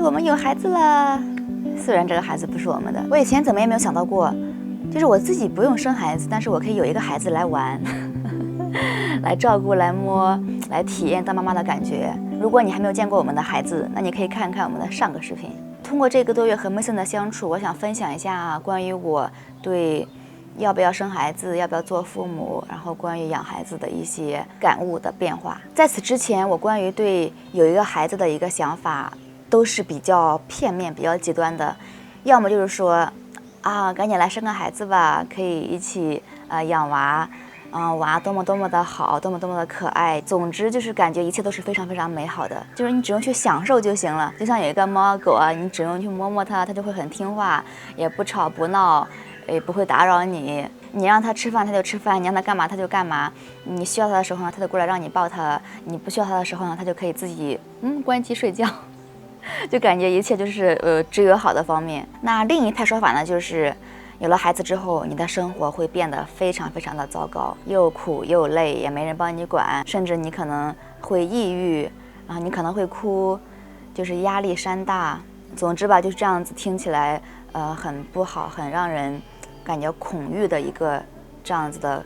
我们有孩子了。虽然这个孩子不是我们的，我以前怎么也没有想到过，就是我自己不用生孩子，但是我可以有一个孩子来玩，来照顾、来摸、来体验当妈妈的感觉。如果你还没有见过我们的孩子，那你可以看看我们的上个视频。通过这个多月和 Mason 的相处，我想分享一下关于我对要不要生孩子、要不要做父母，然后关于养孩子的一些感悟的变化。在此之前，我关于对有一个孩子的一个想法都是比较片面、比较极端的，要么就是说啊，赶紧来生个孩子吧，可以一起养娃。娃多么多么的好，多么多么的可爱。总之就是感觉一切都是非常非常美好的，就是你只用去享受就行了。就像有一个猫啊狗啊，你只用去摸摸它，它就会很听话，也不吵不闹，也不会打扰你。你让它吃饭它就吃饭，你让它干嘛它就干嘛。你需要它的时候呢，它就过来让你抱它；你不需要它的时候呢，它就可以自己关机睡觉。就感觉一切就是只有好的方面。那另一派说法呢，就是有了孩子之后，你的生活会变得非常非常的糟糕，又苦又累，也没人帮你管，甚至你可能会抑郁你可能会哭，就是压力山大。总之吧，就是这样子，听起来很不好，很让人感觉恐惧的一个这样子的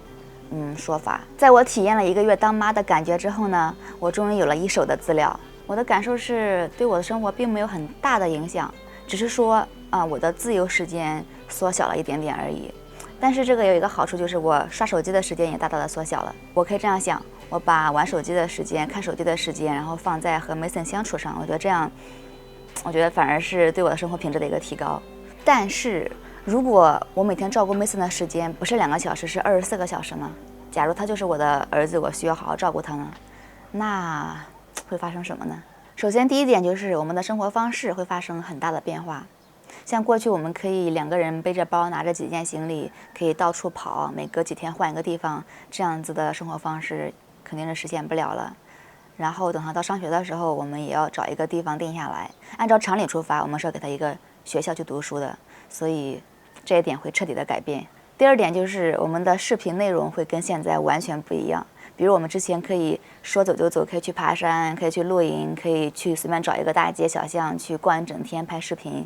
说法。在我体验了1个月当妈的感觉之后呢，我终于有了一手的资料。我的感受是对我的生活并没有很大的影响，只是说我的自由时间缩小了一点点而已。但是这个有一个好处，就是我刷手机的时间也大大的缩小了。我可以这样想，我把玩手机的时间、看手机的时间，然后放在和 Mason 相处上，我觉得这样，我觉得反而是对我的生活品质的一个提高。但是如果我每天照顾 Mason 的时间不是2个小时，是24个小时呢？假如他就是我的儿子，我需要好好照顾他呢，那会发生什么呢？首先第一点就是我们的生活方式会发生很大的变化。像过去我们可以2个人背着包，拿着几件行李，可以到处跑，每隔几天换一个地方，这样子的生活方式肯定是实现不了了。然后等他到上学的时候，我们也要找一个地方定下来。按照常理出发，我们是要给他一个学校去读书的，所以这一点会彻底的改变。第二点就是我们的视频内容会跟现在完全不一样。比如我们之前可以说走就走，可以去爬山，可以去露营，可以去随便找一个大街小巷去逛一整天拍视频。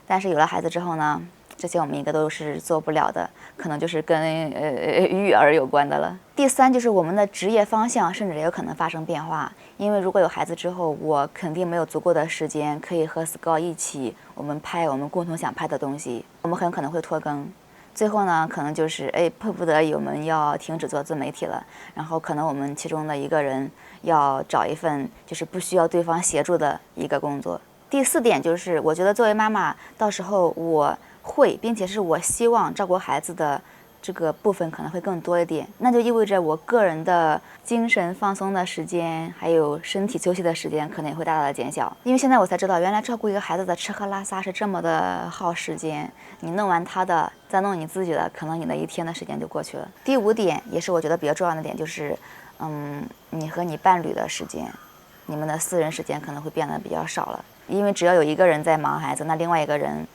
但是有了孩子之后呢，这些我们一个都是做不了的，可能就是跟育儿有关的了。第三就是我们的职业方向甚至也有可能发生变化，因为如果有孩子之后，我肯定没有足够的时间可以和 Scott 一起我们拍我们共同想拍的东西，我们很可能会拖更。最后呢，可能就是迫不得已我们要停止做自媒体了，然后可能我们其中的一个人要找一份就是不需要对方协助的一个工作。第4点就是，我觉得作为妈妈，到时候我会，并且是我希望照顾孩子的这个部分可能会更多一点，那就意味着我个人的精神放松的时间，还有身体休息的时间可能也会大大的减小。因为现在我才知道，原来照顾一个孩子的吃喝拉撒是这么的耗时间，你弄完他的，再弄你自己的，可能你的1天的时间就过去了。第5点也是我觉得比较重要的点，就是你和你伴侣的时间，你们的私人时间可能会变得比较少了。因为只要有一个人在忙孩子，那另外一个人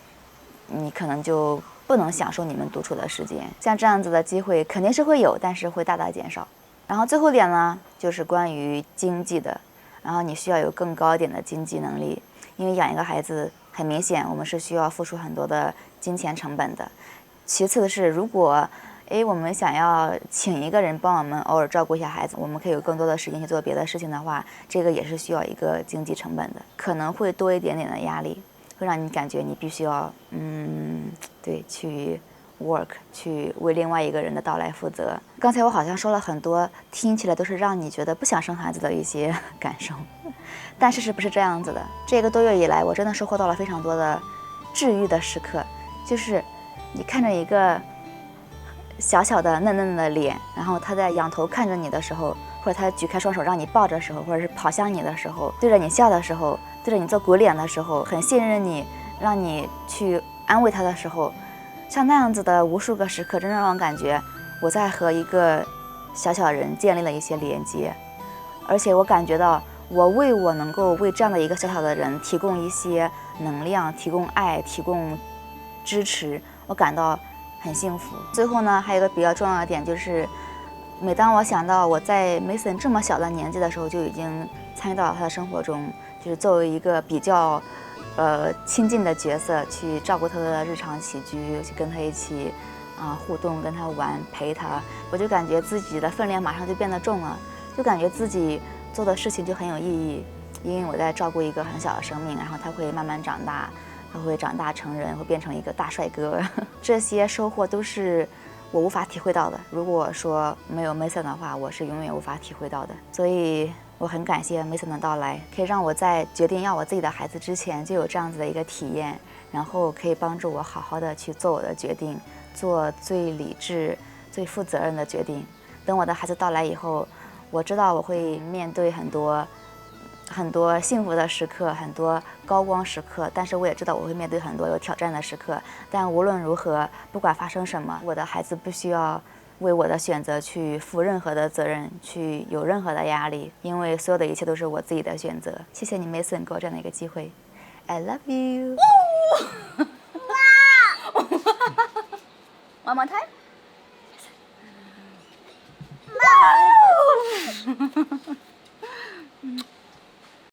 你可能就不能享受你们独处的时间。像这样子的机会肯定是会有，但是会大大减少。然后最后一点呢，就是关于经济的，然后你需要有更高一点的经济能力，因为养一个孩子很明显我们是需要付出很多的金钱成本的。其次的是，如果我们想要请一个人帮我们偶尔照顾一下孩子，我们可以有更多的时间去做别的事情的话，这个也是需要一个经济成本的，可能会多一点点的压力，会让你感觉你必须要去 work， 去为另外一个人的到来负责。刚才我好像说了很多听起来都是让你觉得不想生孩子的一些感受，但事实不是这样子的。这个多月以来，我真的收获到了非常多的治愈的时刻，就是你看着一个小小的嫩嫩的脸，然后他在仰头看着你的时候，或者他举开双手让你抱着的时候，或者是跑向你的时候，对着你笑的时候，对着你做鬼脸的时候，很信任你，让你去安慰他的时候，像那样子的无数个时刻，真的让我感觉我在和一个小小人建立了一些连接，而且我感觉到我能够为这样的一个小小的人提供一些能量，提供爱，提供支持，我感到很幸福。最后呢，还有一个比较重要的点，就是每当我想到我在 Mason 这么小的年纪的时候就已经参与到了他的生活中，就是作为一个比较亲近的角色，去照顾他的日常起居，去跟他一起互动，跟他玩，陪他，我就感觉自己的分量马上就变得重了，就感觉自己做的事情就很有意义，因为我在照顾一个很小的生命，然后他会慢慢长大，他会长大成人，会变成一个大帅哥，这些收获都是我无法体会到的。如果说没有 Mason 的话，我是永远无法体会到的。所以我很感谢 Mason 的到来，可以让我在决定要我自己的孩子之前就有这样子的一个体验，然后可以帮助我好好的去做我的决定，做最理智、最负责任的决定。等我的孩子到来以后，我知道我会面对很多幸福的时刻，很多高光时刻，但是我也知道我会面对很多有挑战的时刻。但无论如何，不管发生什么，我的孩子不需要为我的选择去负任何的责任，去有任何的压力，因为所有的一切都是我自己的选择。谢谢你 Mason 给我这样的一个机会 ，I love you。One more time。